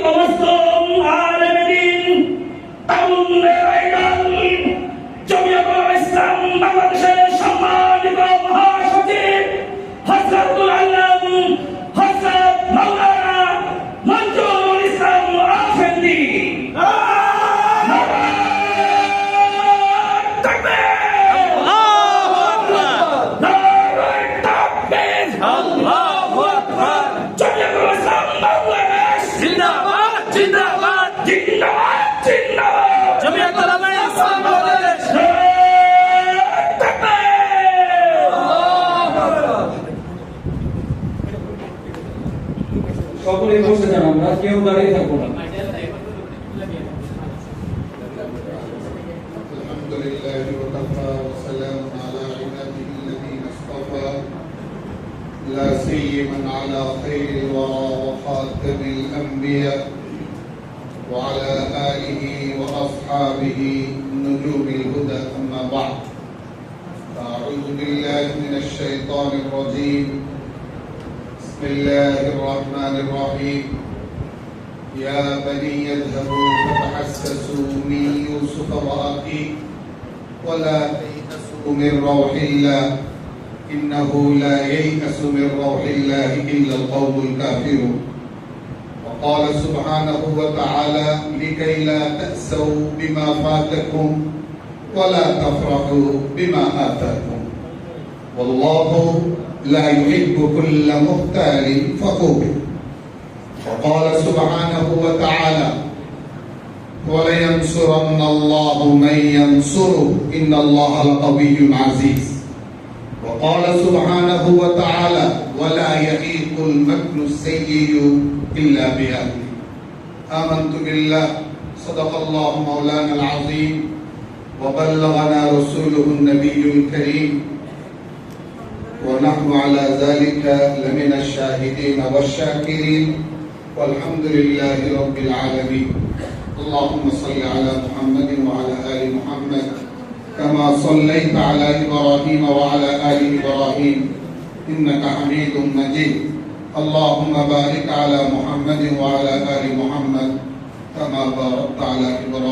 সমস্ত আলেমীন তারুণ্যের আইডল জমিয়তুল ইসলাম বাংলাদেশের সম্মানিত মহাসচিব হযরতুল আল্লাম হযরত মাওলানা মঞ্জুরুল ইসলাম আফেন্দি সকলে বসে যান, আমরা কেউ দাঁড়িয়ে থাকবো না। আলহামদুলিল্লাহ ওয়াকাফা ওয়া সালামুন আলা ইবাদিহি আল্লাযীনা ইসতাফা লা সিয়্যামান আলা খায়রিল ওয়ারা ওয়া খাতামিল আমবিয়া ওয়া আলা আলিহি ওয়া আসহাবিহি নুজুমিল হুদা আম্মা বা'দ আউযু বিল্লাহি মিনাশ শাইতানির রাজীম بسم الله الرحمن الرحيم يا بني اذهبوا فتحسسوا من يوسف وأخيه ولا تيأسوا من روح الله إنه لا ييأس من روح الله إلا القوم الكافرون وقال سبحانه وتعالى لكي لا تأسوا بما فاتكم ولا تفرحوا بما آتاكم والله لا يحب كل مختال فخور وقال سبحانه وتعالى ولينصرن الله من ينصره إن الله لقوي عزيز وقال سبحانه وتعالى ولا يحيق المكر السيء إلا بأهله آمنت بالله صدق الله مولانا العظيم وبلغنا رسوله النبي الكريم ونحن على ذلك لمن الشاهدين والشاكرين والحمد لله رب العالمين اللهم صل على محمد وعلى آل محمد كما صليت على إبراهيم وعلى آل إبراهيم إنك حميد مجيد اللهم بارك على محمد وعلى آل محمد كما باركت على إبراهيم